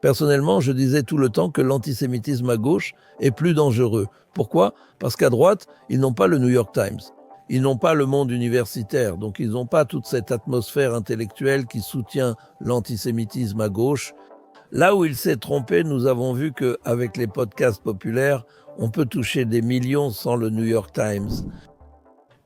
Personnellement, je disais tout le temps que l'antisémitisme à gauche est plus dangereux. Pourquoi? Parce qu'à droite, ils n'ont pas le New York Times. Ils n'ont pas le monde universitaire, donc ils n'ont pas toute cette atmosphère intellectuelle qui soutient l'antisémitisme à gauche. Là où il s'est trompé, nous avons vu qu'avec les podcasts populaires, on peut toucher des millions sans le New York Times.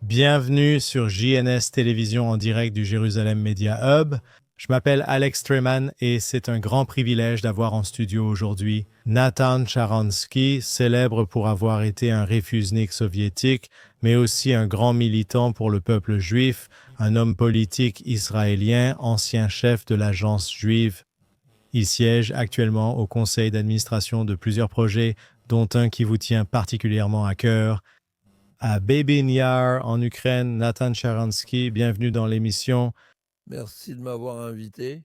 Bienvenue sur JNS Télévision en direct du Jérusalem Media Hub. Je m'appelle Alex Treman et c'est un grand privilège d'avoir en studio aujourd'hui Natan Sharansky, célèbre pour avoir été un refusnik soviétique, mais aussi un grand militant pour le peuple juif, un homme politique israélien, ancien chef de l'agence juive. Il siège actuellement au conseil d'administration de plusieurs projets, dont un qui vous tient particulièrement à cœur. À Babyn Yar, en Ukraine, Natan Sharansky, bienvenue dans l'émission. Merci de m'avoir invité.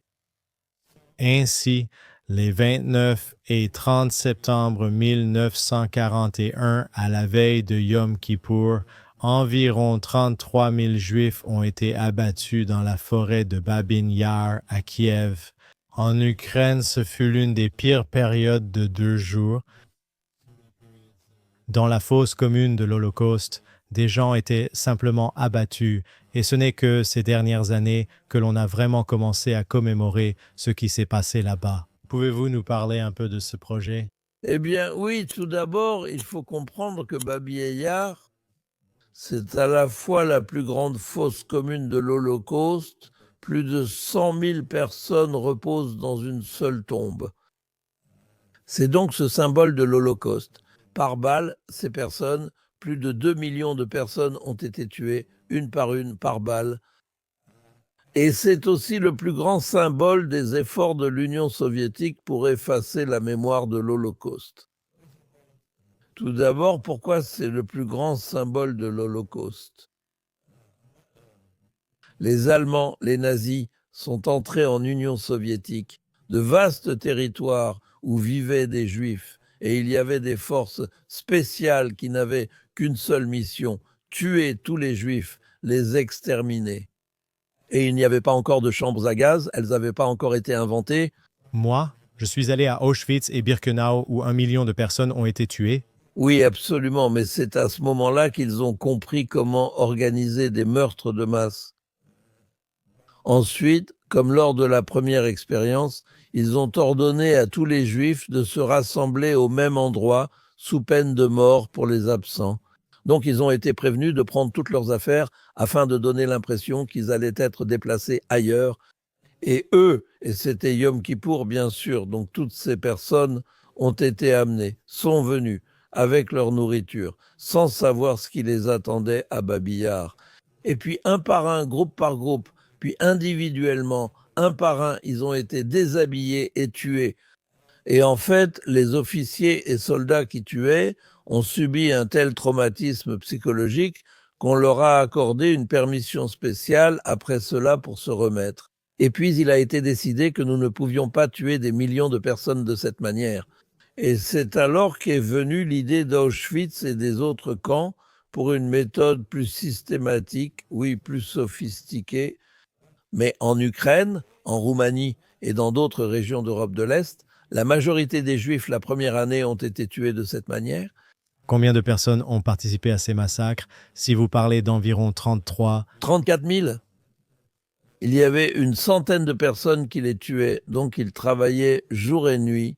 Ainsi, les 29 et 30 septembre 1941, à la veille de Yom Kippour, environ 33 000 Juifs ont été abattus dans la forêt de Babyn Yar à Kiev. En Ukraine, ce fut l'une des pires périodes de 2 jours. Dans la fosse commune de l'Holocauste, des gens étaient simplement abattus, et ce n'est que ces dernières années que l'on a vraiment commencé à commémorer ce qui s'est passé là-bas. Pouvez-vous nous parler un peu de ce projet? Eh bien, oui, tout d'abord, il faut comprendre que Babyn Yar, c'est à la fois la plus grande fosse commune de l'Holocauste. Plus de 100 000 personnes reposent dans une seule tombe. C'est donc ce symbole de l'Holocauste. Par balle, ces personnes, plus de 2 millions de personnes ont été tuées, une, par balle. Et c'est aussi le plus grand symbole des efforts de l'Union soviétique pour effacer la mémoire de l'Holocauste. Tout d'abord, pourquoi c'est le plus grand symbole de l'Holocauste? Les Allemands, les nazis, sont entrés en Union soviétique, de vastes territoires où vivaient des Juifs, et il y avait des forces spéciales qui n'avaient qu'une seule mission, tuer tous les Juifs, les exterminer. Et il n'y avait pas encore de chambres à gaz, elles n'avaient pas encore été inventées. Moi, je suis allé à Auschwitz et Birkenau où 1 million de personnes ont été tuées. Oui, absolument, mais c'est à ce moment-là qu'ils ont compris comment organiser des meurtres de masse. Ensuite, comme lors de la première expérience, ils ont ordonné à tous les Juifs de se rassembler au même endroit, sous peine de mort pour les absents. Donc ils ont été prévenus de prendre toutes leurs affaires afin de donner l'impression qu'ils allaient être déplacés ailleurs. Et eux, et c'était Yom Kippour bien sûr, donc toutes ces personnes ont été amenées, sont venues, avec leur nourriture, sans savoir ce qui les attendait à Babyn Yar. Et puis un par un, groupe par groupe, puis individuellement, un par un, ils ont été déshabillés et tués. Et en fait, les officiers et soldats qui tuaient ont subi un tel traumatisme psychologique qu'on leur a accordé une permission spéciale après cela pour se remettre. Et puis, il a été décidé que nous ne pouvions pas tuer des millions de personnes de cette manière. Et c'est alors qu'est venue l'idée d'Auschwitz et des autres camps pour une méthode plus systématique, oui, plus sophistiquée. Mais en Ukraine, en Roumanie et dans d'autres régions d'Europe de l'Est, la majorité des Juifs la première année ont été tués de cette manière. Combien de personnes ont participé à ces massacres? Si vous parlez d'environ 34 000. Il y avait une centaine de personnes qui les tuaient, donc ils travaillaient jour et nuit,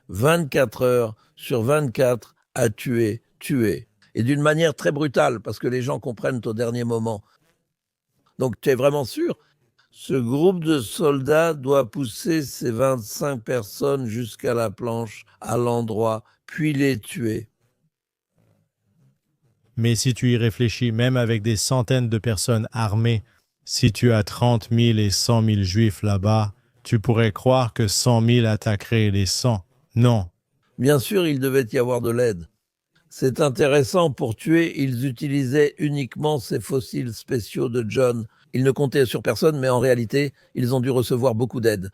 24 heures sur 24 à tuer. Et d'une manière très brutale, parce que les gens comprennent au dernier moment. Donc tu es vraiment sûr? Ce groupe de soldats doit pousser ces 25 personnes jusqu'à la planche, à l'endroit, puis les tuer. Mais si tu y réfléchis, même avec des centaines de personnes armées, si tu as 30 000 et 100 000 Juifs là-bas, tu pourrais croire que 100 000 attaqueraient les 100. Non. Bien sûr, il devait y avoir de l'aide. C'est intéressant, pour tuer, ils utilisaient uniquement ces fossiles spéciaux de John. Ils ne comptaient sur personne, mais en réalité, ils ont dû recevoir beaucoup d'aide.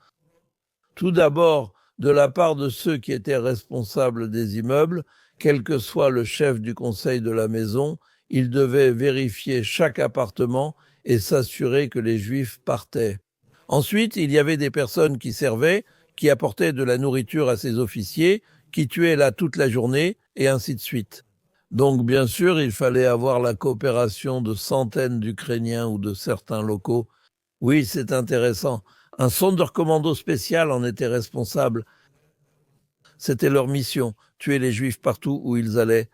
Tout d'abord, de la part de ceux qui étaient responsables des immeubles, quel que soit le chef du conseil de la maison, ils devaient vérifier chaque appartement et s'assurer que les Juifs partaient. Ensuite, il y avait des personnes qui servaient, qui apportait de la nourriture à ses officiers, qui tuait là toute la journée, et ainsi de suite. Donc bien sûr, il fallait avoir la coopération de centaines d'Ukrainiens ou de certains locaux. Oui, c'est intéressant. Un Sonderkommando spécial en était responsable. C'était leur mission, tuer les Juifs partout où ils allaient.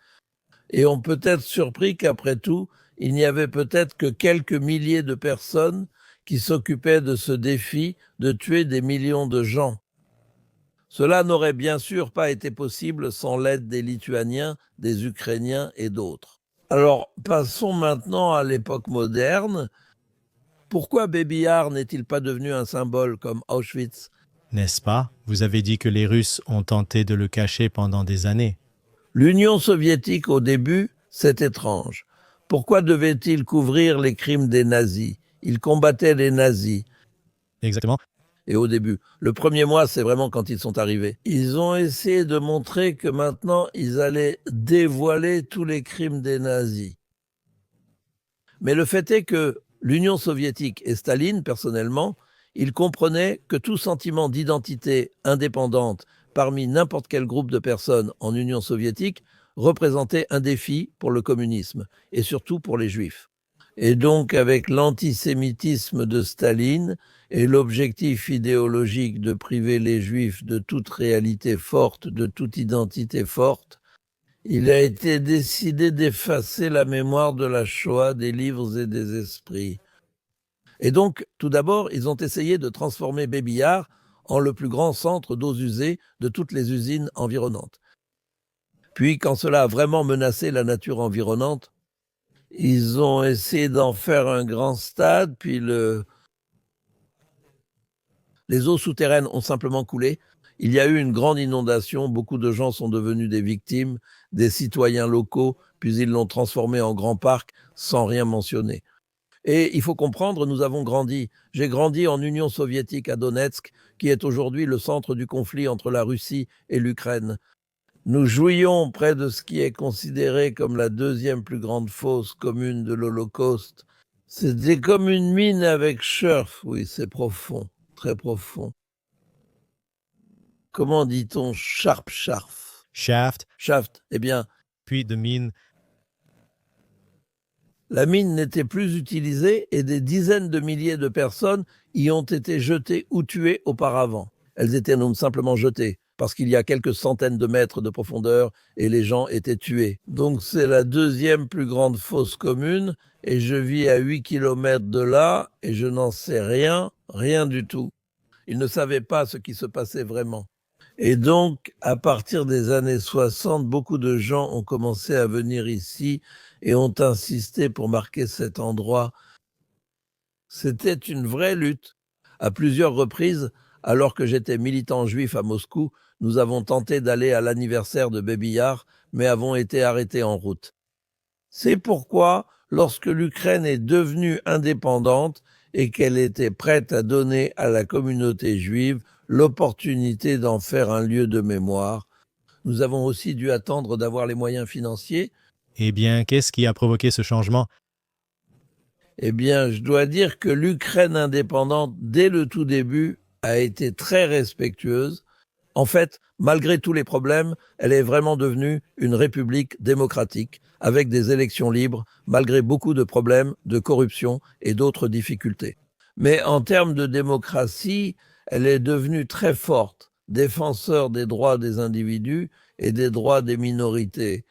Et on peut être surpris qu'après tout, il n'y avait peut-être que quelques milliers de personnes qui s'occupaient de ce défi de tuer des millions de gens. Cela n'aurait bien sûr pas été possible sans l'aide des Lituaniens, des Ukrainiens et d'autres. Alors, passons maintenant à l'époque moderne. Pourquoi Baby Yar n'est-il pas devenu un symbole comme Auschwitz? N'est-ce pas? Vous avez dit que les Russes ont tenté de le cacher pendant des années. L'Union soviétique, au début, c'est étrange. Pourquoi devait-il couvrir les crimes des nazis? Il combattait les nazis. Exactement. Et au début, le premier mois, c'est vraiment quand ils sont arrivés. Ils ont essayé de montrer que maintenant, ils allaient dévoiler tous les crimes des nazis. Mais le fait est que l'Union soviétique et Staline, personnellement, ils comprenaient que tout sentiment d'identité indépendante parmi n'importe quel groupe de personnes en Union soviétique représentait un défi pour le communisme, et surtout pour les juifs. Et donc, avec l'antisémitisme de Staline et l'objectif idéologique de priver les juifs de toute réalité forte, de toute identité forte, il a été décidé d'effacer la mémoire de la Shoah des livres et des esprits. Et donc, tout d'abord, ils ont essayé de transformer Baby Yar en le plus grand centre d'eaux usées de toutes les usines environnantes. Puis, quand cela a vraiment menacé la nature environnante, ils ont essayé d'en faire un grand stade, puis les eaux souterraines ont simplement coulé. Il y a eu une grande inondation, beaucoup de gens sont devenus des victimes, des citoyens locaux, puis ils l'ont transformé en grand parc sans rien mentionner. Et il faut comprendre, nous avons grandi. J'ai grandi en Union soviétique à Donetsk, qui est aujourd'hui le centre du conflit entre la Russie et l'Ukraine. Nous jouions près de ce qui est considéré comme la deuxième plus grande fosse commune de l'Holocauste. C'était comme une mine avec surf, oui, c'est profond, très profond. Comment dit-on shaft? Shaft, eh bien, Puis de mine. la mine n'était plus utilisée et des dizaines de milliers de personnes y ont été jetées ou tuées auparavant. Elles étaient non simplement jetées, parce qu'il y a quelques centaines de mètres de profondeur et les gens étaient tués. Donc c'est la deuxième plus grande fosse commune et je vis à 8 kilomètres de là et je n'en sais rien, rien du tout. Ils ne savaient pas ce qui se passait vraiment. Et donc, à partir des années 60, beaucoup de gens ont commencé à venir ici et ont insisté pour marquer cet endroit. C'était une vraie lutte. À plusieurs reprises, alors que j'étais militant juif à Moscou, nous avons tenté d'aller à l'anniversaire de Baby Yar, mais avons été arrêtés en route. C'est pourquoi, lorsque l'Ukraine est devenue indépendante et qu'elle était prête à donner à la communauté juive l'opportunité d'en faire un lieu de mémoire, nous avons aussi dû attendre d'avoir les moyens financiers. Eh bien, qu'est-ce qui a provoqué ce changement? Eh bien, je dois dire que l'Ukraine indépendante, dès le tout début, a été très respectueuse. En fait, malgré tous les problèmes, elle est vraiment devenue une république démocratique, avec des élections libres, malgré beaucoup de problèmes de corruption et d'autres difficultés. Mais en termes de démocratie, elle est devenue très forte, défenseur des droits des individus et des droits des minorités.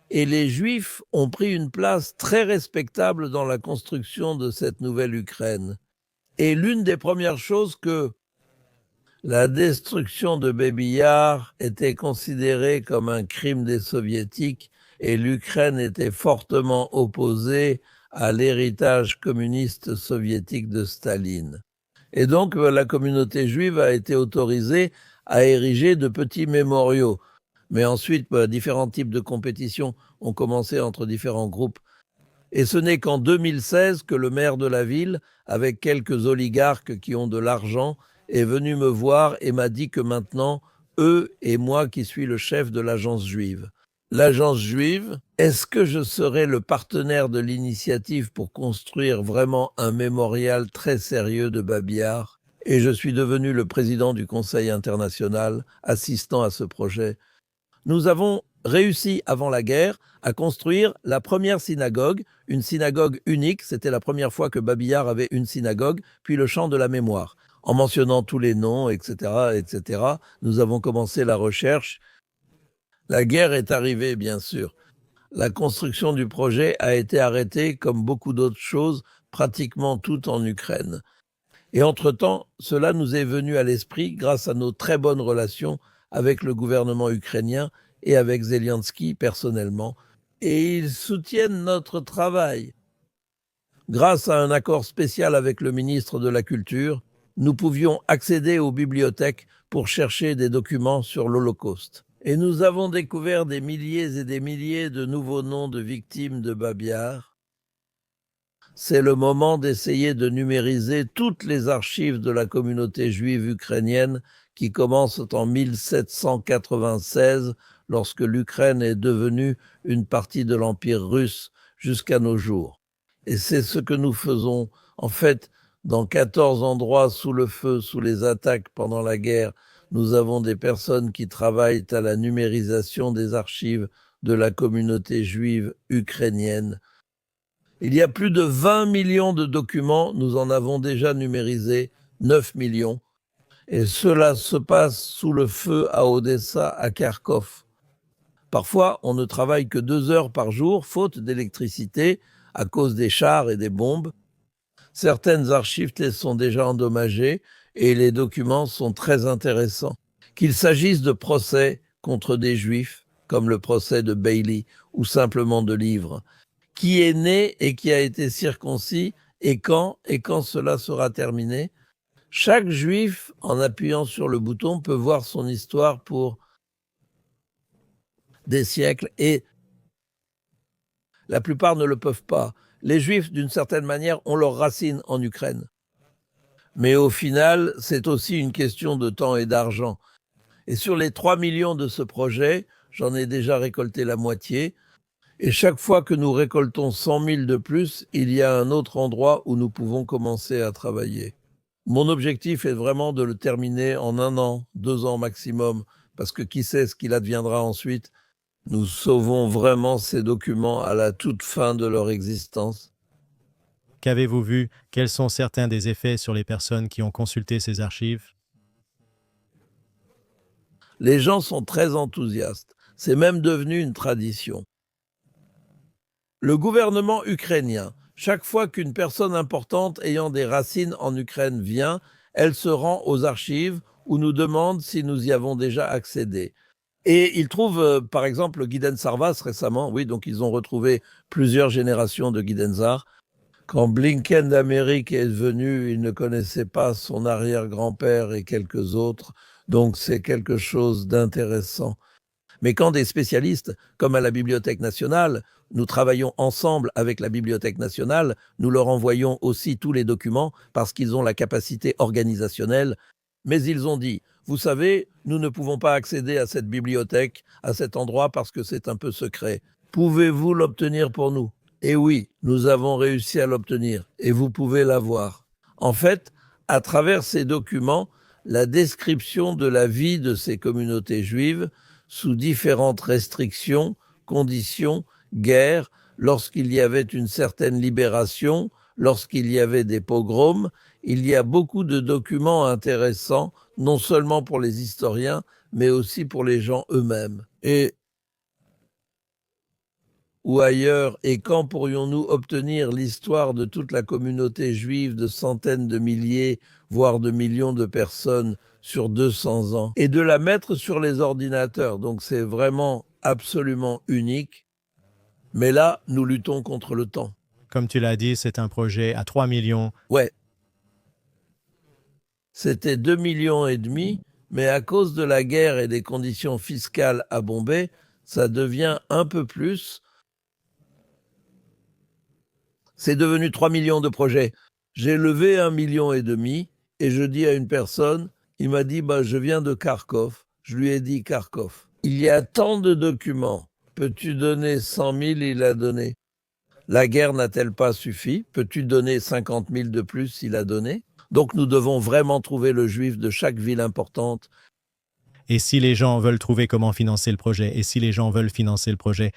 Et les Juifs ont pris une place très respectable dans la construction de cette nouvelle Ukraine. Et l'une des premières choses que la destruction de Baby Yar était considérée comme un crime des Soviétiques et l'Ukraine était fortement opposée à l'héritage communiste soviétique de Staline. Et donc la communauté juive a été autorisée à ériger de petits mémoriaux. Mais ensuite, différents types de compétitions ont commencé entre différents groupes. Et ce n'est qu'en 2016 que le maire de la ville, avec quelques oligarques qui ont de l'argent, est venu me voir et m'a dit que maintenant, eux et moi qui suis le chef de l'agence juive. L'agence juive, est-ce que je serai le partenaire de l'initiative pour construire vraiment un mémorial très sérieux de Babi Yar? et je suis devenu le président du Conseil international assistant à ce projet. Nous avons réussi avant la guerre à construire la première synagogue, une synagogue unique, c'était la première fois que Babillard avait une synagogue, puis le chant de la mémoire. En mentionnant tous les noms, etc., etc., nous avons commencé la recherche. La guerre est arrivée, bien sûr. La construction du projet a été arrêtée, comme beaucoup d'autres choses, pratiquement tout en Ukraine. Et entre-temps, cela nous est venu à l'esprit grâce à nos très bonnes relations avec le gouvernement ukrainien et avec Zelensky personnellement. Et ils soutiennent notre travail. Grâce à un accord spécial avec le ministre de la Culture, nous pouvions accéder aux bibliothèques pour chercher des documents sur l'Holocauste. Et nous avons découvert des milliers et des milliers de nouveaux noms de victimes de Babi-Yar. C'est le moment d'essayer de numériser toutes les archives de la communauté juive ukrainienne qui commencent en 1796, lorsque l'Ukraine est devenue une partie de l'Empire russe jusqu'à nos jours. Et c'est ce que nous faisons. En fait, dans 14 endroits sous le feu, sous les attaques pendant la guerre, nous avons des personnes qui travaillent à la numérisation des archives de la communauté juive ukrainienne. Il y a plus de 20 millions de documents, nous en avons déjà numérisé 9 millions. Et cela se passe sous le feu à Odessa, à Kharkov. Parfois, on ne travaille que 2 heures par jour, faute d'électricité, à cause des chars et des bombes. Certaines archives sont déjà endommagées et les documents sont très intéressants. Qu'il s'agisse de procès contre des juifs, comme le procès de Bailey, ou simplement de livres. Qui est né et qui a été circoncis, et quand cela sera terminé. Chaque juif, en appuyant sur le bouton, peut voir son histoire pour des siècles, et la plupart ne le peuvent pas. Les juifs, d'une certaine manière, ont leurs racines en Ukraine. Mais au final, c'est aussi une question de temps et d'argent. Et sur les 3 millions de ce projet, j'en ai déjà récolté la moitié. Et chaque fois que nous récoltons 100 000 de plus, il y a un autre endroit où nous pouvons commencer à travailler. Mon objectif est vraiment de le terminer en 1 an, 2 ans maximum, parce que qui sait ce qu'il adviendra ensuite. Nous sauvons vraiment ces documents à la toute fin de leur existence. Qu'avez-vous vu? Quels sont certains des effets sur les personnes qui ont consulté ces archives? Les gens sont très enthousiastes. C'est même devenu une tradition. Le gouvernement ukrainien, chaque fois qu'une personne importante ayant des racines en Ukraine vient, elle se rend aux archives ou nous demande si nous y avons déjà accédé. Et ils trouvent, par exemple, Gideon Sarvas récemment, oui, donc ils ont retrouvé plusieurs générations de Gideon Sar. Quand Blinken d'Amérique est venu, il ne connaissait pas son arrière-grand-père et quelques autres, donc c'est quelque chose d'intéressant. Mais quand des spécialistes, comme à la Bibliothèque nationale, nous travaillons ensemble avec la Bibliothèque nationale, nous leur envoyons aussi tous les documents parce qu'ils ont la capacité organisationnelle. Mais ils ont dit, vous savez, nous ne pouvons pas accéder à cette bibliothèque, à cet endroit parce que c'est un peu secret. Pouvez-vous l'obtenir pour nous? Et oui, nous avons réussi à l'obtenir et vous pouvez l'avoir. En fait, à travers ces documents, la description de la vie de ces communautés juives sous différentes restrictions, conditions, guerres, lorsqu'il y avait une certaine libération, lorsqu'il y avait des pogroms, il y a beaucoup de documents intéressants, non seulement pour les historiens, mais aussi pour les gens eux-mêmes. Et ou ailleurs, et quand pourrions-nous obtenir l'histoire de toute la communauté juive de centaines de milliers, voire de millions de personnes sur 200 ans, et de la mettre sur les ordinateurs. Donc c'est vraiment absolument unique. Mais là, nous luttons contre le temps. Comme tu l'as dit, c'est un projet à 3 millions. Ouais. C'était 2,5 millions, mais à cause de la guerre et des conditions fiscales à Bombay, ça devient un peu plus. C'est devenu 3 millions de projets. J'ai levé 1,5 million et je dis à une personne, il m'a dit, je viens de Kharkov. Je lui ai dit Kharkov. Il y a tant de documents. Peux-tu donner 100 000? Il a donné. La guerre n'a-t-elle pas suffi? Peux-tu donner 50 000 de plus? Il a donné. Donc nous devons vraiment trouver le juif de chaque ville importante. Et si les gens veulent trouver comment financer le projet, et si les gens veulent financer le projet,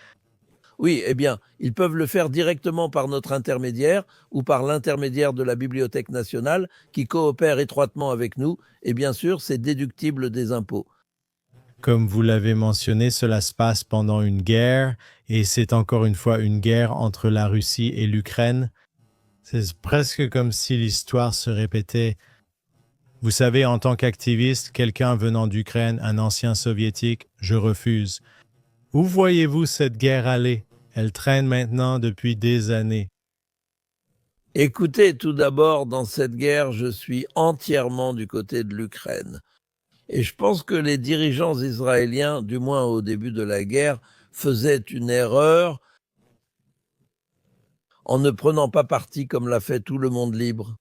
Oui, eh bien, ils peuvent le faire directement par notre intermédiaire ou par l'intermédiaire de la Bibliothèque nationale qui coopère étroitement avec nous. Et bien sûr, c'est déductible des impôts. comme vous l'avez mentionné, cela se passe pendant une guerre, et c'est encore une fois une guerre entre la Russie et l'Ukraine. C'est presque comme si l'histoire se répétait. Vous savez, en tant qu'activiste, quelqu'un venant d'Ukraine, un ancien soviétique, je refuse. Où voyez-vous cette guerre aller? Elle traîne maintenant depuis des années. Écoutez, tout d'abord, dans cette guerre, je suis entièrement du côté de l'Ukraine. Et je pense que les dirigeants israéliens, du moins au début de la guerre, faisaient une erreur en ne prenant pas parti comme l'a fait tout le monde libre.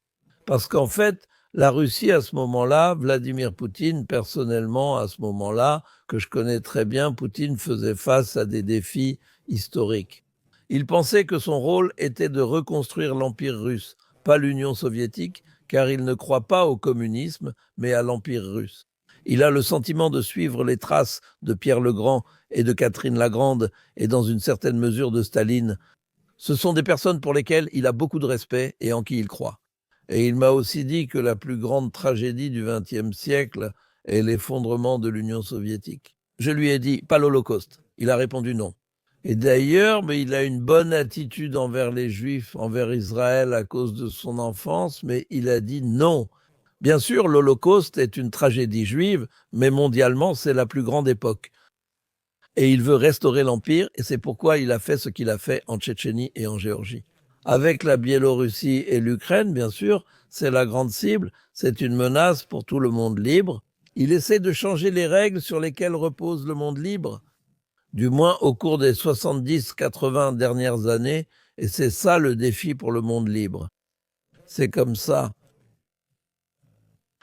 Parce qu'en fait, la Russie, à ce moment-là, Vladimir Poutine, personnellement, à ce moment-là, que je connais très bien, Poutine faisait face à des défis historiques. Il pensait que son rôle était de reconstruire l'Empire russe, pas l'Union soviétique, car il ne croit pas au communisme, mais à l'Empire russe. Il a le sentiment de suivre les traces de Pierre le Grand et de Catherine la Grande, et dans une certaine mesure de Staline. Ce sont des personnes pour lesquelles il a beaucoup de respect et en qui il croit. Et il m'a aussi dit que la plus grande tragédie du XXe siècle est l'effondrement de l'Union soviétique. Je lui ai dit, pas l'Holocauste. Il a répondu non. Et d'ailleurs, mais il a une bonne attitude envers les Juifs, envers Israël à cause de son enfance, mais il a dit non. Bien sûr, l'Holocauste est une tragédie juive, mais mondialement, c'est la plus grande époque. Et il veut restaurer l'Empire, et c'est pourquoi il a fait ce qu'il a fait en Tchétchénie et en Géorgie. Avec la Biélorussie et l'Ukraine, bien sûr, c'est la grande cible, c'est une menace pour tout le monde libre. Il essaie de changer les règles sur lesquelles repose le monde libre, du moins au cours des 70-80 dernières années, et c'est ça le défi pour le monde libre. C'est comme ça.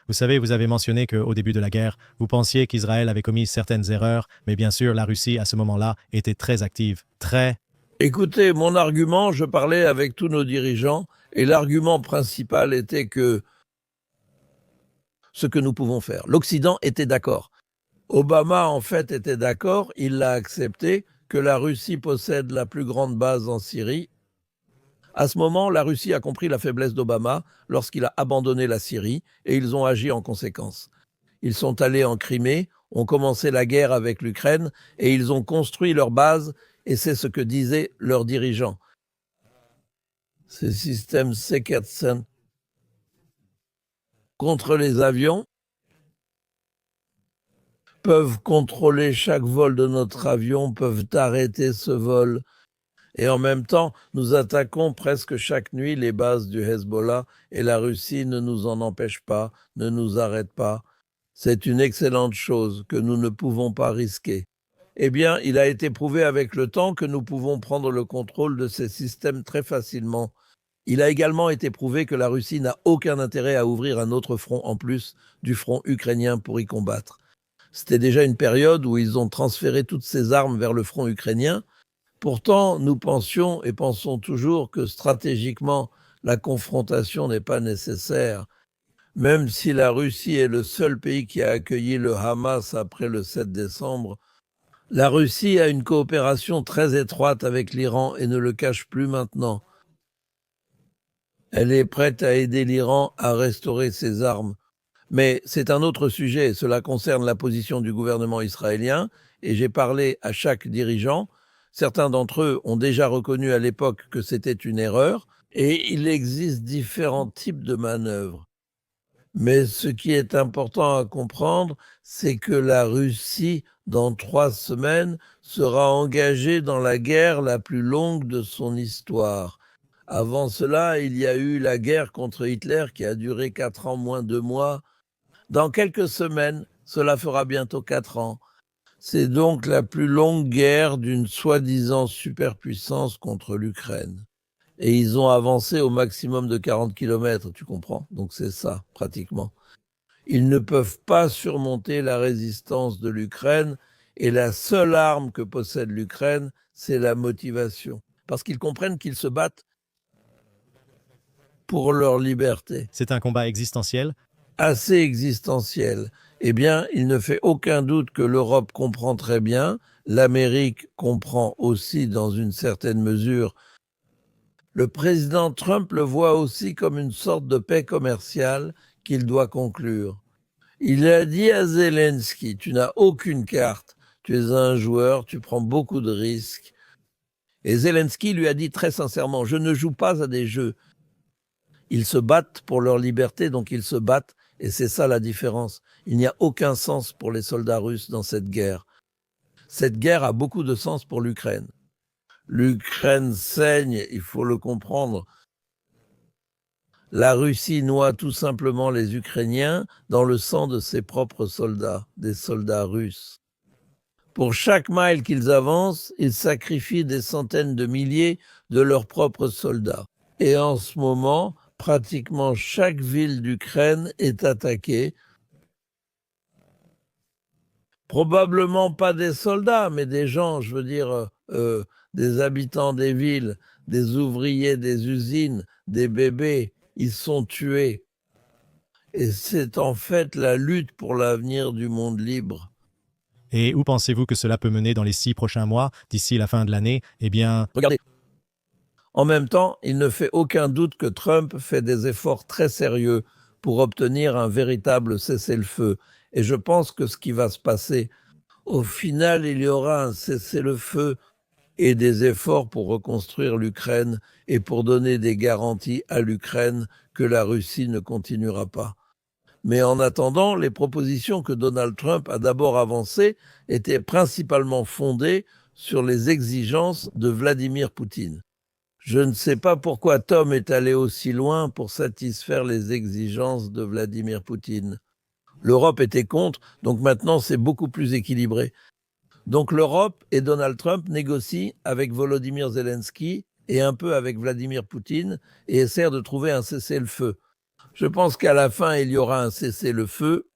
Vous savez, vous avez mentionné qu'au début de la guerre, vous pensiez qu'Israël avait commis certaines erreurs, mais bien sûr, la Russie, à ce moment-là, était très active, très... Écoutez, mon argument, je parlais avec tous nos dirigeants, et l'argument principal était que ce que nous pouvons faire. L'Occident était d'accord. Obama, en fait, était d'accord, il l'a accepté, que la Russie possède la plus grande base en Syrie. À ce moment, la Russie a compris la faiblesse d'Obama lorsqu'il a abandonné la Syrie, et ils ont agi en conséquence. Ils sont allés en Crimée, ont commencé la guerre avec l'Ukraine, et ils ont construit leur base, et c'est ce que disaient leurs dirigeants. Ces systèmes Sekatsen contre les avions peuvent contrôler chaque vol de notre avion, peuvent arrêter ce vol. Et en même temps, nous attaquons presque chaque nuit les bases du Hezbollah et la Russie ne nous en empêche pas, ne nous arrête pas. C'est une excellente chose que nous ne pouvons pas risquer. Eh bien, il a été prouvé avec le temps que nous pouvons prendre le contrôle de ces systèmes très facilement. Il a également été prouvé que la Russie n'a aucun intérêt à ouvrir un autre front en plus du front ukrainien pour y combattre. C'était déjà une période où ils ont transféré toutes ces armes vers le front ukrainien. Pourtant, nous pensions et pensons toujours que stratégiquement, la confrontation n'est pas nécessaire. Même si la Russie est le seul pays qui a accueilli le Hamas après le 7 décembre, la Russie a une coopération très étroite avec l'Iran et ne le cache plus maintenant. Elle est prête à aider l'Iran à restaurer ses armes. Mais c'est un autre sujet, cela concerne la position du gouvernement israélien, et j'ai parlé à chaque dirigeant. Certains d'entre eux ont déjà reconnu à l'époque que c'était une erreur, et il existe différents types de manœuvres. Mais ce qui est important à comprendre, c'est que la Russie, dans 3 semaines, sera engagée dans la guerre la plus longue de son histoire. Avant cela, il y a eu la guerre contre Hitler qui a duré 4 ans moins 2 mois. Dans quelques semaines, cela fera bientôt 4 ans. C'est donc la plus longue guerre d'une soi-disant superpuissance contre l'Ukraine. Et ils ont avancé au maximum de 40 kilomètres, tu comprends? Donc c'est ça, pratiquement. Ils ne peuvent pas surmonter la résistance de l'Ukraine, et la seule arme que possède l'Ukraine, c'est la motivation. Parce qu'ils comprennent qu'ils se battent pour leur liberté. C'est un combat existentiel. Assez existentiel. Eh bien, il ne fait aucun doute que l'Europe comprend très bien, l'Amérique comprend aussi dans une certaine mesure. Le président Trump le voit aussi comme une sorte de paix commerciale qu'il doit conclure. Il a dit à Zelensky, tu n'as aucune carte, tu es un joueur, tu prends beaucoup de risques. Et Zelensky lui a dit très sincèrement, je ne joue pas à des jeux. Ils se battent pour leur liberté, donc ils se battent, et c'est ça la différence. Il n'y a aucun sens pour les soldats russes dans cette guerre. Cette guerre a beaucoup de sens pour l'Ukraine. L'Ukraine saigne, il faut le comprendre. La Russie noie tout simplement les Ukrainiens dans le sang de ses propres soldats, des soldats russes. Pour chaque mile qu'ils avancent, ils sacrifient des centaines de milliers de leurs propres soldats. Et en ce moment, pratiquement chaque ville d'Ukraine est attaquée. Probablement pas des soldats, mais des gens, je veux dire, des habitants des villes, des ouvriers des usines, des bébés, ils sont tués. Et c'est en fait la lutte pour l'avenir du monde libre. Et où pensez-vous que cela peut mener dans les 6 prochains mois, d'ici la fin de l'année? Eh bien, regardez. En même temps, il ne fait aucun doute que Trump fait des efforts très sérieux pour obtenir un véritable cessez-le-feu. Et je pense que ce qui va se passer, au final, il y aura un cessez-le-feu et des efforts pour reconstruire l'Ukraine et pour donner des garanties à l'Ukraine que la Russie ne continuera pas. Mais en attendant, les propositions que Donald Trump a d'abord avancées étaient principalement fondées sur les exigences de Vladimir Poutine. Je ne sais pas pourquoi Tom est allé aussi loin pour satisfaire les exigences de Vladimir Poutine. L'Europe était contre, donc maintenant c'est beaucoup plus équilibré. Donc l'Europe et Donald Trump négocient avec Volodymyr Zelensky et un peu avec Vladimir Poutine et essaient de trouver un cessez-le-feu. Je pense qu'à la fin, il y aura un cessez-le-feu.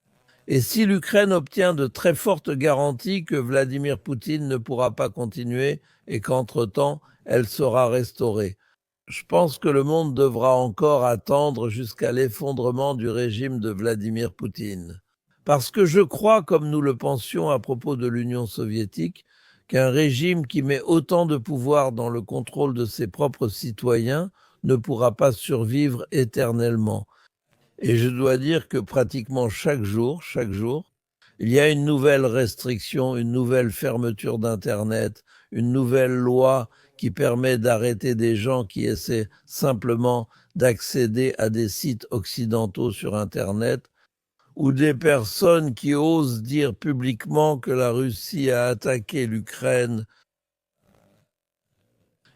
Et si l'Ukraine obtient de très fortes garanties que Vladimir Poutine ne pourra pas continuer et qu'entre-temps, elle sera restaurée. Je pense que le monde devra encore attendre jusqu'à l'effondrement du régime de Vladimir Poutine. Parce que je crois, comme nous le pensions à propos de l'Union soviétique, qu'un régime qui met autant de pouvoir dans le contrôle de ses propres citoyens ne pourra pas survivre éternellement. Et je dois dire que pratiquement chaque jour, il y a une nouvelle restriction, une nouvelle fermeture d'Internet, une nouvelle loi qui permet d'arrêter des gens qui essaient simplement d'accéder à des sites occidentaux sur Internet, ou des personnes qui osent dire publiquement que la Russie a attaqué l'Ukraine.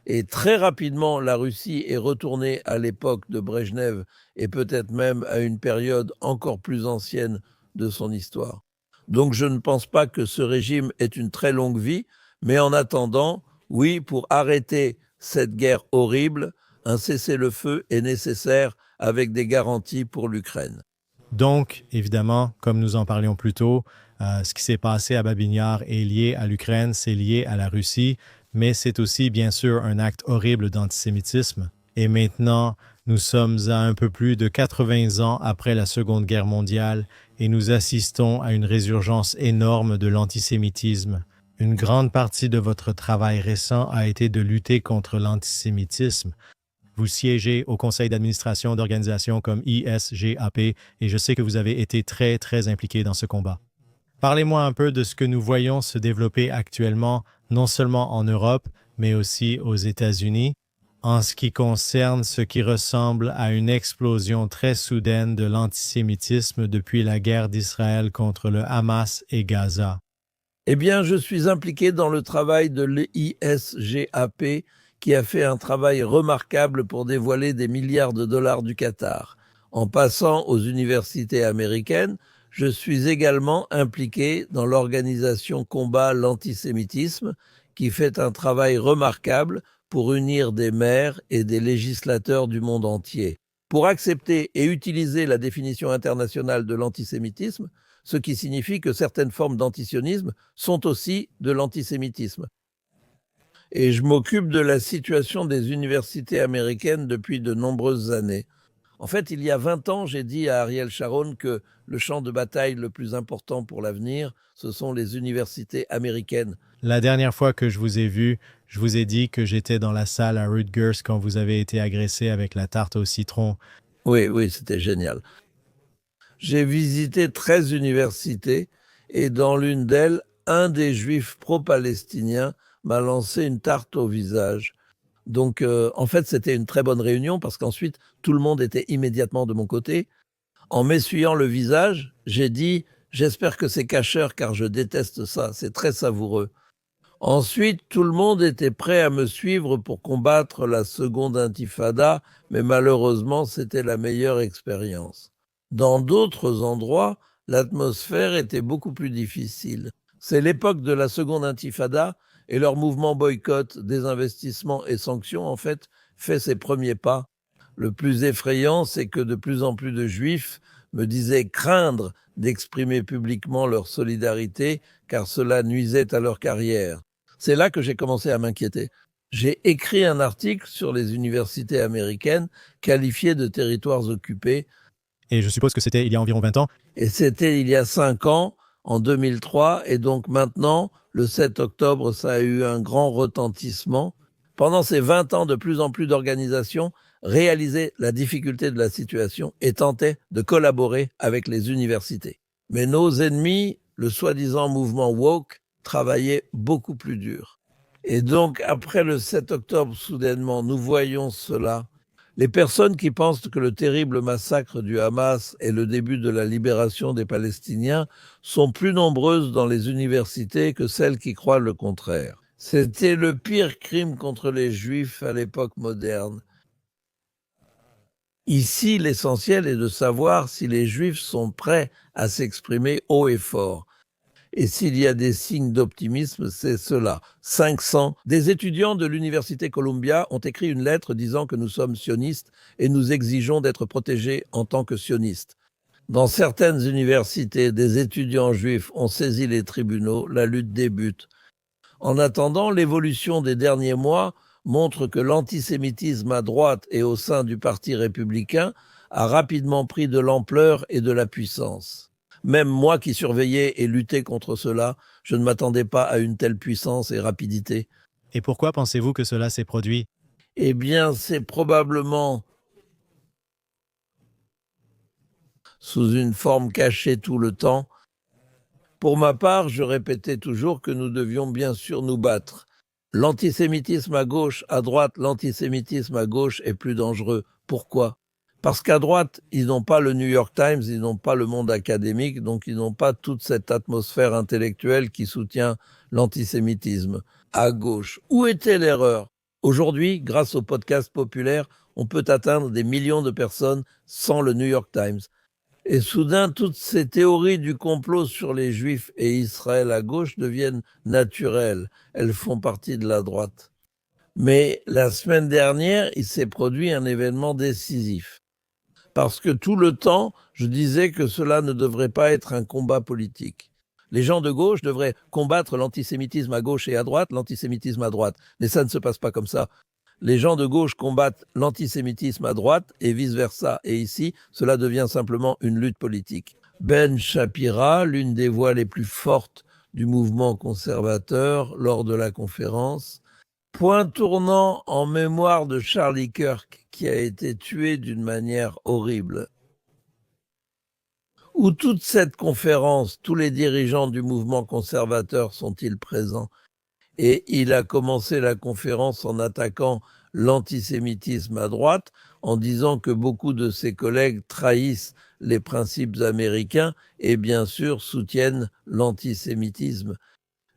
Et très rapidement, la Russie est retournée à l'époque de Brejnev et peut-être même à une période encore plus ancienne de son histoire. Donc je ne pense pas que ce régime ait une très longue vie, mais en attendant, oui, pour arrêter cette guerre horrible, un cessez-le-feu est nécessaire avec des garanties pour l'Ukraine. Donc, évidemment, comme nous en parlions plus tôt, ce qui s'est passé à Babyn Yar est lié à l'Ukraine, c'est lié à la Russie, mais c'est aussi, bien sûr, un acte horrible d'antisémitisme. Et maintenant, nous sommes à un peu plus de 80 ans après la Seconde Guerre mondiale et nous assistons à une résurgence énorme de l'antisémitisme. Une grande partie de votre travail récent a été de lutter contre l'antisémitisme. Vous siégez au conseil d'administration d'organisations comme ISGAP et je sais que vous avez été très, très impliqué dans ce combat. Parlez-moi un peu de ce que nous voyons se développer actuellement, non seulement en Europe, mais aussi aux États-Unis, en ce qui concerne ce qui ressemble à une explosion très soudaine de l'antisémitisme depuis la guerre d'Israël contre le Hamas et Gaza. Eh bien, je suis impliqué dans le travail de l'ISGAP, qui a fait un travail remarquable pour dévoiler des milliards de dollars du Qatar. En passant aux universités américaines, je suis également impliqué dans l'organisation Combat l'antisémitisme, qui fait un travail remarquable pour unir des maires et des législateurs du monde entier. Pour accepter et utiliser la définition internationale de l'antisémitisme, ce qui signifie que certaines formes d'antisionisme sont aussi de l'antisémitisme. Et je m'occupe de la situation des universités américaines depuis de nombreuses années. En fait, il y a 20 ans, j'ai dit à Ariel Sharon que le champ de bataille le plus important pour l'avenir, ce sont les universités américaines. La dernière fois que je vous ai vu, je vous ai dit que j'étais dans la salle à Rutgers quand vous avez été agressé avec la tarte au citron. Oui, oui, c'était génial. J'ai visité 13 universités et dans l'une d'elles, un des juifs pro-palestiniens m'a lancé une tarte au visage. Donc, en fait, c'était une très bonne réunion parce qu'ensuite, tout le monde était immédiatement de mon côté. En m'essuyant le visage, j'ai dit « J'espère que c'est cacheur car je déteste ça, c'est très savoureux ». Ensuite, tout le monde était prêt à me suivre pour combattre la seconde intifada, mais malheureusement, c'était la meilleure expérience. Dans d'autres endroits, l'atmosphère était beaucoup plus difficile. C'est l'époque de la seconde intifada et leur mouvement boycott, désinvestissement et sanctions, en fait, fait ses premiers pas. Le plus effrayant, c'est que de plus en plus de juifs me disaient craindre d'exprimer publiquement leur solidarité car cela nuisait à leur carrière. C'est là que j'ai commencé à m'inquiéter. J'ai écrit un article sur les universités américaines qualifiées de territoires occupés. Et je suppose que c'était il y a environ 20 ans. Et c'était il y a 5 ans, en 2003, et donc maintenant, le 7 octobre, ça a eu un grand retentissement. Pendant ces 20 ans, de plus en plus d'organisations réalisaient la difficulté de la situation et tentaient de collaborer avec les universités. Mais nos ennemis, le soi-disant mouvement woke, travaillaient beaucoup plus dur. Et donc, après le 7 octobre, soudainement, nous voyons cela. Les personnes qui pensent que le terrible massacre du Hamas est le début de la libération des Palestiniens sont plus nombreuses dans les universités que celles qui croient le contraire. C'était le pire crime contre les Juifs à l'époque moderne. Ici, l'essentiel est de savoir si les Juifs sont prêts à s'exprimer haut et fort. Et s'il y a des signes d'optimisme, c'est cela. 500 des étudiants de l'Université Columbia ont écrit une lettre disant que nous sommes sionistes et nous exigeons d'être protégés en tant que sionistes. Dans certaines universités, des étudiants juifs ont saisi les tribunaux, la lutte débute. En attendant, l'évolution des derniers mois montre que l'antisémitisme à droite et au sein du Parti républicain a rapidement pris de l'ampleur et de la puissance. Même moi qui surveillais et luttais contre cela, je ne m'attendais pas à une telle puissance et rapidité. Et pourquoi pensez-vous que cela s'est produit? Eh bien, c'est probablement sous une forme cachée tout le temps. Pour ma part, je répétais toujours que nous devions bien sûr nous battre. L'antisémitisme à gauche, à droite, l'antisémitisme à gauche est plus dangereux. Pourquoi ? Parce qu'à droite, ils n'ont pas le New York Times, ils n'ont pas le monde académique, donc ils n'ont pas toute cette atmosphère intellectuelle qui soutient l'antisémitisme. À gauche, où était l'erreur ? Aujourd'hui, grâce aux podcasts populaires, on peut atteindre des millions de personnes sans le New York Times. Et soudain, toutes ces théories du complot sur les Juifs et Israël à gauche deviennent naturelles. Elles font partie de la droite. Mais la semaine dernière, il s'est produit un événement décisif. Parce que tout le temps, je disais que cela ne devrait pas être un combat politique. Les gens de gauche devraient combattre l'antisémitisme à gauche et à droite, l'antisémitisme à droite. Mais ça ne se passe pas comme ça. Les gens de gauche combattent l'antisémitisme à droite et vice-versa. Et ici, cela devient simplement une lutte politique. Ben Shapira, l'une des voix les plus fortes du mouvement conservateur lors de la conférence, point tournant en mémoire de Charlie Kirk, qui a été tué d'une manière horrible. Où toute cette conférence, tous les dirigeants du mouvement conservateur sont-ils présents ? Et il a commencé la conférence en attaquant l'antisémitisme à droite, en disant que beaucoup de ses collègues trahissent les principes américains et bien sûr soutiennent l'antisémitisme.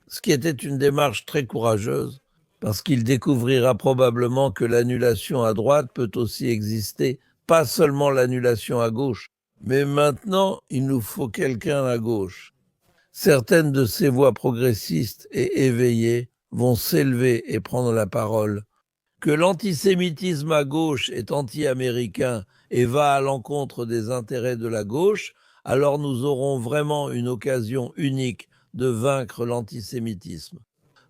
Ce qui était une démarche très courageuse, parce qu'il découvrira probablement que l'annulation à droite peut aussi exister, pas seulement l'annulation à gauche. Mais maintenant, il nous faut quelqu'un à gauche. Certaines de ces voix progressistes et éveillées vont s'élever et prendre la parole. Que l'antisémitisme à gauche est anti-américain et va à l'encontre des intérêts de la gauche, alors nous aurons vraiment une occasion unique de vaincre l'antisémitisme.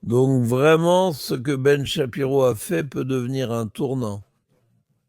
Donc vraiment, ce que Ben Shapiro a fait peut devenir un tournant.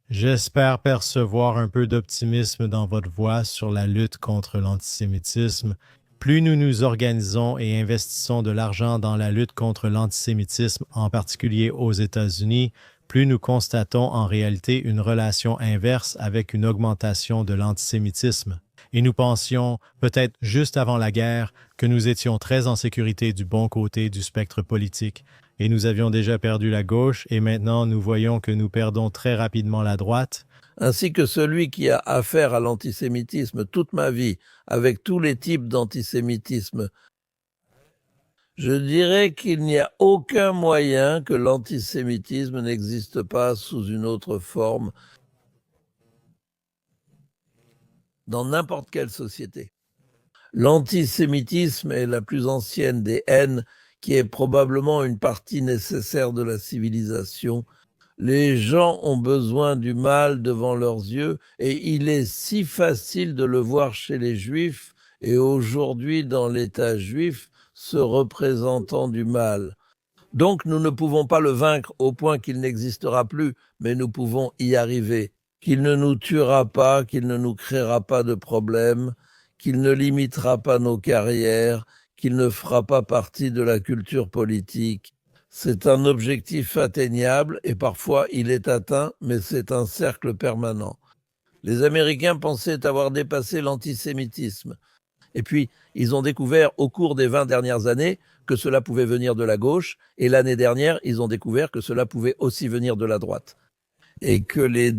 J'espère percevoir un peu d'optimisme dans votre voix sur la lutte contre l'antisémitisme. Plus nous nous organisons et investissons de l'argent dans la lutte contre l'antisémitisme, en particulier aux États-Unis, plus nous constatons en réalité une relation inverse avec une augmentation de l'antisémitisme. Et nous pensions, peut-être juste avant la guerre, que nous étions très en sécurité du bon côté du spectre politique. Et nous avions déjà perdu la gauche, et maintenant nous voyons que nous perdons très rapidement la droite. Ainsi que celui qui a affaire à l'antisémitisme toute ma vie, avec tous les types d'antisémitisme, je dirais qu'il n'y a aucun moyen que l'antisémitisme n'existe pas sous une autre forme dans n'importe quelle société. L'antisémitisme est la plus ancienne des haines, qui est probablement une partie nécessaire de la civilisation. Les gens ont besoin du mal devant leurs yeux, et il est si facile de le voir chez les Juifs, et aujourd'hui dans l'État juif, ce représentant du mal. Donc nous ne pouvons pas le vaincre au point qu'il n'existera plus, mais nous pouvons y arriver. Qu'il ne nous tuera pas, qu'il ne nous créera pas de problèmes, qu'il ne limitera pas nos carrières, qu'il ne fera pas partie de la culture politique. C'est un objectif atteignable et parfois il est atteint, mais c'est un cercle permanent. Les Américains pensaient avoir dépassé l'antisémitisme. Et puis, ils ont découvert au cours des 20 dernières années que cela pouvait venir de la gauche, et l'année dernière, ils ont découvert que cela pouvait aussi venir de la droite. Et que les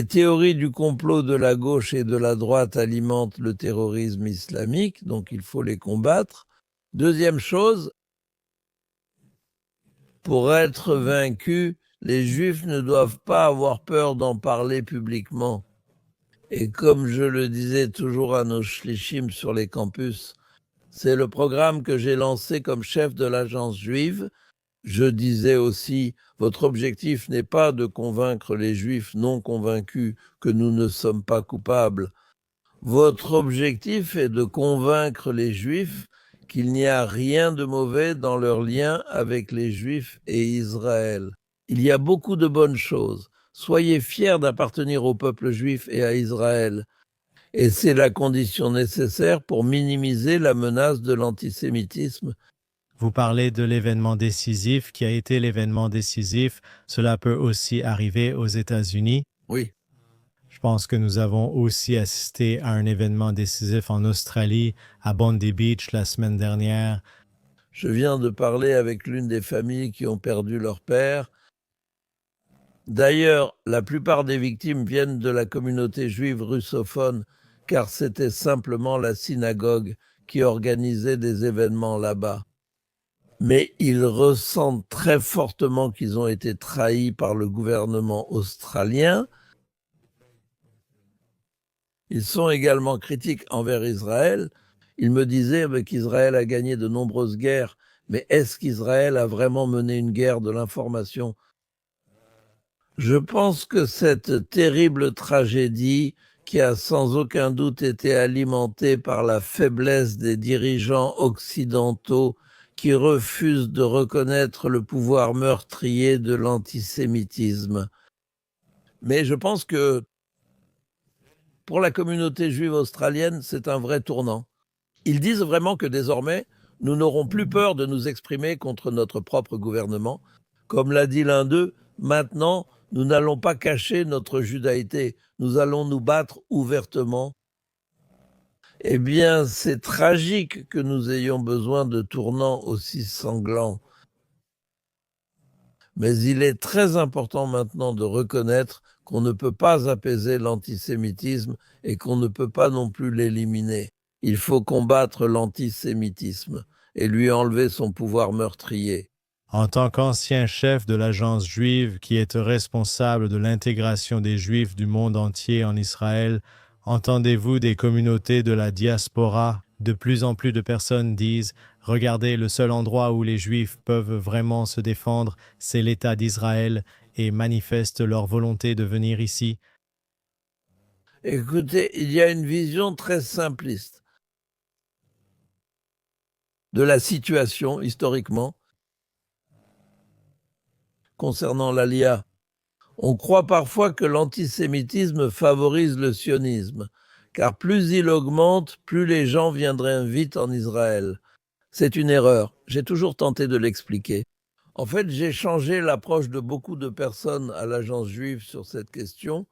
théories du complot de la gauche et de la droite alimentent le terrorisme islamique, donc il faut les combattre. Deuxième chose, pour être vaincus, les Juifs ne doivent pas avoir peur d'en parler publiquement. Et comme je le disais toujours à nos shlichim sur les campus, c'est le programme que j'ai lancé comme chef de l'agence juive. Je disais aussi, votre objectif n'est pas de convaincre les Juifs non convaincus que nous ne sommes pas coupables. Votre objectif est de convaincre les Juifs qu'il n'y a rien de mauvais dans leur lien avec les Juifs et Israël. Il y a beaucoup de bonnes choses. Soyez fiers d'appartenir au peuple juif et à Israël. Et c'est la condition nécessaire pour minimiser la menace de l'antisémitisme. Vous parlez de l'événement décisif qui a été l'événement décisif. Cela peut aussi arriver aux États-Unis. Oui. Je pense que nous avons aussi assisté à un événement décisif en Australie, à Bondi Beach la semaine dernière. Je viens de parler avec l'une des familles qui ont perdu leur père. D'ailleurs, la plupart des victimes viennent de la communauté juive russophone, car c'était simplement la synagogue qui organisait des événements là-bas. Mais ils ressentent très fortement qu'ils ont été trahis par le gouvernement australien. Ils sont également critiques envers Israël. Ils me disaient qu'Israël a gagné de nombreuses guerres, mais est-ce qu'Israël a vraiment mené une guerre de l'information ? Je pense que cette terrible tragédie, qui a sans aucun doute été alimentée par la faiblesse des dirigeants occidentaux qui refusent de reconnaître le pouvoir meurtrier de l'antisémitisme. Mais je pense que pour la communauté juive australienne, c'est un vrai tournant. Ils disent vraiment que désormais, nous n'aurons plus peur de nous exprimer contre notre propre gouvernement. Comme l'a dit l'un d'eux, maintenant, nous n'allons pas cacher notre judaïté, nous allons nous battre ouvertement. Eh bien, c'est tragique que nous ayons besoin de tournants aussi sanglants. Mais il est très important maintenant de reconnaître qu'on ne peut pas apaiser l'antisémitisme et qu'on ne peut pas non plus l'éliminer. Il faut combattre l'antisémitisme et lui enlever son pouvoir meurtrier. En tant qu'ancien chef de l'agence juive qui est responsable de l'intégration des Juifs du monde entier en Israël, entendez-vous des communautés de la diaspora? De plus en plus de personnes disent « Regardez, le seul endroit où les Juifs peuvent vraiment se défendre, c'est l'État d'Israël » et manifestent leur volonté de venir ici. Écoutez, il y a une vision très simpliste de la situation historiquement concernant l'Aliyah On croit parfois que l'antisémitisme favorise le sionisme, car plus il augmente, plus les gens viendraient vite en Israël. C'est une erreur. J'ai toujours tenté de l'expliquer. En fait, j'ai changé l'approche de beaucoup de personnes à l'agence juive sur cette question.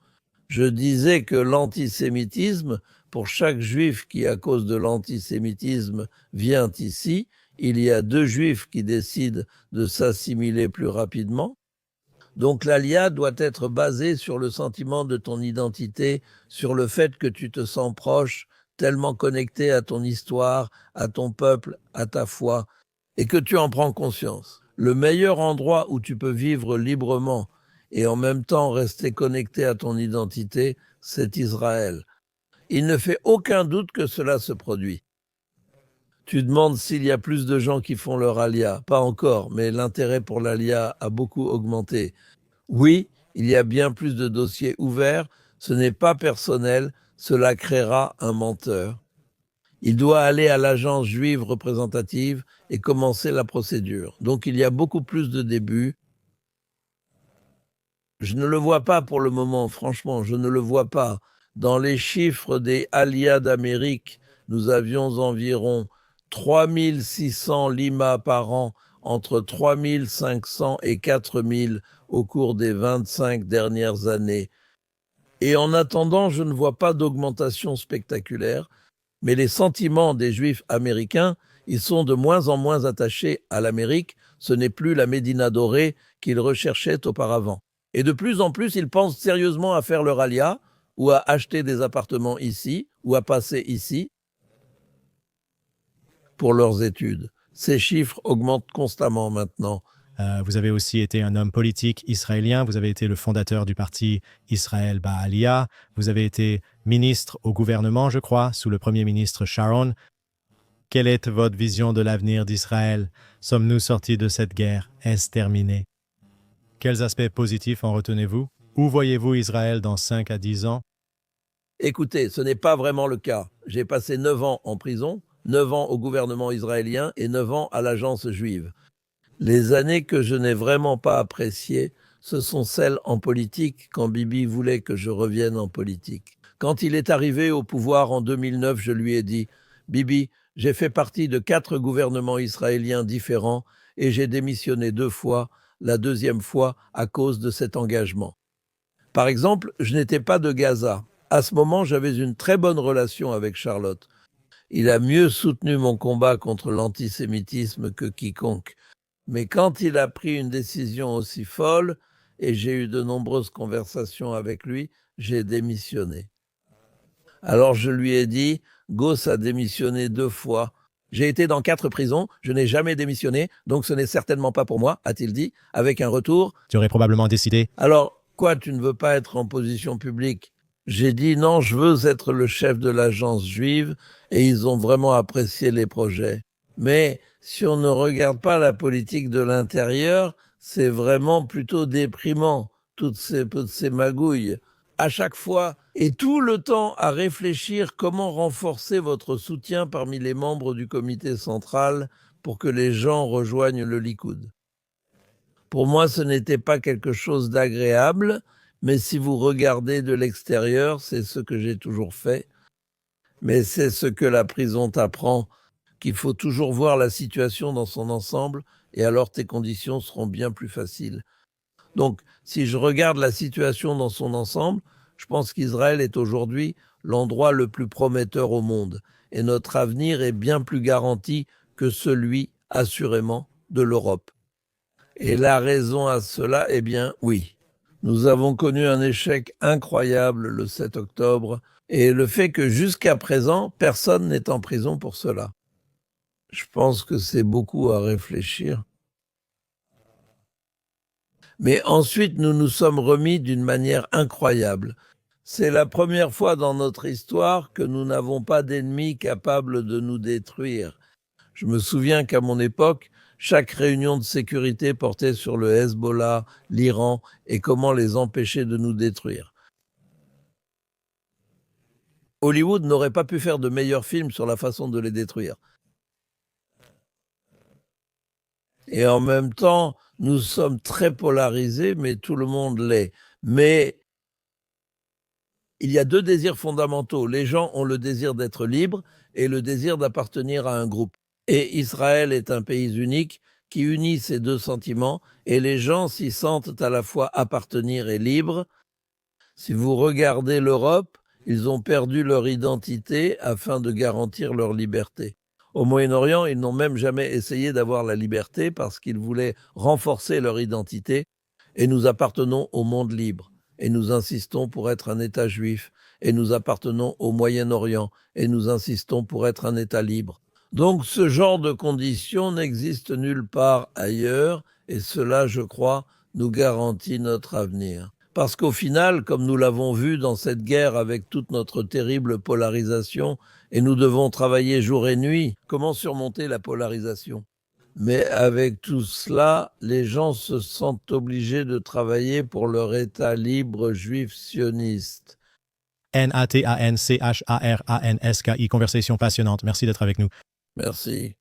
Je disais que l'antisémitisme, pour chaque juif qui, à cause de l'antisémitisme, vient ici, il y a 2 juifs qui décident de s'assimiler plus rapidement. Donc l'alia doit être basée sur le sentiment de ton identité, sur le fait que tu te sens proche, tellement connecté à ton histoire, à ton peuple, à ta foi, et que tu en prends conscience. Le meilleur endroit où tu peux vivre librement et en même temps rester connecté à ton identité, c'est Israël. Il ne fait aucun doute que cela se produit. Tu demandes s'il y a plus de gens qui font leur alia. Pas encore, mais l'intérêt pour l'alia a beaucoup augmenté. Oui, il y a bien plus de dossiers ouverts, ce n'est pas personnel, cela créera un menteur. Il doit aller à l'agence juive représentative et commencer la procédure. Donc il y a beaucoup plus de débuts. Je ne le vois pas pour le moment, franchement, je ne le vois pas. Dans les chiffres des Aliyah d'Amérique, nous avions environ 3600 limas par an, entre 3500 et 4000 au cours des 25 dernières années. Et en attendant, je ne vois pas d'augmentation spectaculaire, mais les sentiments des Juifs américains, ils sont de moins en moins attachés à l'Amérique. Ce n'est plus la Médina dorée qu'ils recherchaient auparavant. Et de plus en plus, ils pensent sérieusement à faire leur alia, ou à acheter des appartements ici, ou à passer ici pour leurs études. Ces chiffres augmentent constamment maintenant. Vous avez aussi été un homme politique israélien, vous avez été le fondateur du parti Israël Ba'aliyah, vous avez été ministre au gouvernement, je crois, sous le premier ministre Sharon. Quelle est votre vision de l'avenir d'Israël? Sommes-nous sortis de cette guerre? Est-ce terminé? Quels aspects positifs en retenez-vous? Où voyez-vous Israël dans 5 à 10 ans? Écoutez, ce n'est pas vraiment le cas. J'ai passé 9 ans en prison, 9 ans au gouvernement israélien et 9 ans à l'agence juive. Les années que je n'ai vraiment pas appréciées, ce sont celles en politique, quand Bibi voulait que je revienne en politique. Quand il est arrivé au pouvoir en 2009, je lui ai dit « Bibi, j'ai fait partie de 4 gouvernements israéliens différents et j'ai démissionné 2 fois, la deuxième fois à cause de cet engagement. » Par exemple, je n'étais pas de Gaza. À ce moment, j'avais une très bonne relation avec Charlotte. Il a mieux soutenu mon combat contre l'antisémitisme que quiconque. Mais quand il a pris une décision aussi folle, et j'ai eu de nombreuses conversations avec lui, j'ai démissionné. Alors je lui ai dit, Gauss a démissionné 2 fois. J'ai été dans 4 prisons, je n'ai jamais démissionné, donc ce n'est certainement pas pour moi, a-t-il dit, avec un retour. Tu aurais probablement décidé. Alors, quoi, tu ne veux pas être en position publique? J'ai dit non, je veux être le chef de l'agence juive, et ils ont vraiment apprécié les projets. Mais si on ne regarde pas la politique de l'intérieur, c'est vraiment plutôt déprimant, toutes ces magouilles. À chaque fois, et tout le temps à réfléchir comment renforcer votre soutien parmi les membres du comité central pour que les gens rejoignent le Likoud. Pour moi, ce n'était pas quelque chose d'agréable, mais si vous regardez de l'extérieur, c'est ce que j'ai toujours fait. Mais c'est ce que la prison t'apprend, qu'il faut toujours voir la situation dans son ensemble, et alors tes conditions seront bien plus faciles. Donc, si je regarde la situation dans son ensemble, je pense qu'Israël est aujourd'hui l'endroit le plus prometteur au monde, et notre avenir est bien plus garanti que celui, assurément, de l'Europe. Et la raison à cela, eh bien, oui. Nous avons connu un échec incroyable le 7 octobre, et le fait que jusqu'à présent, personne n'est en prison pour cela. Je pense que c'est beaucoup à réfléchir. Mais ensuite, nous nous sommes remis d'une manière incroyable. C'est la première fois dans notre histoire que nous n'avons pas d'ennemis capables de nous détruire. Je me souviens qu'à mon époque, chaque réunion de sécurité portait sur le Hezbollah, l'Iran et comment les empêcher de nous détruire. Hollywood n'aurait pas pu faire de meilleurs films sur la façon de les détruire. Et en même temps, nous sommes très polarisés, mais tout le monde l'est. Mais il y a deux désirs fondamentaux. Les gens ont le désir d'être libres et le désir d'appartenir à un groupe. Et Israël est un pays unique qui unit ces deux sentiments et les gens s'y sentent à la fois appartenir et libres. Si vous regardez l'Europe, ils ont perdu leur identité afin de garantir leur liberté. Au Moyen-Orient, ils n'ont même jamais essayé d'avoir la liberté parce qu'ils voulaient renforcer leur identité et nous appartenons au monde libre. Et nous insistons pour être un État juif, et nous appartenons au Moyen-Orient, et nous insistons pour être un État libre. Donc ce genre de conditions n'existe nulle part ailleurs, et cela, je crois, nous garantit notre avenir. Parce qu'au final, comme nous l'avons vu dans cette guerre avec toute notre terrible polarisation, et nous devons travailler jour et nuit, comment surmonter la polarisation ? Mais avec tout cela, les gens se sentent obligés de travailler pour leur État libre juif sioniste. Natancharanski, conversation passionnante. Merci d'être avec nous. Merci.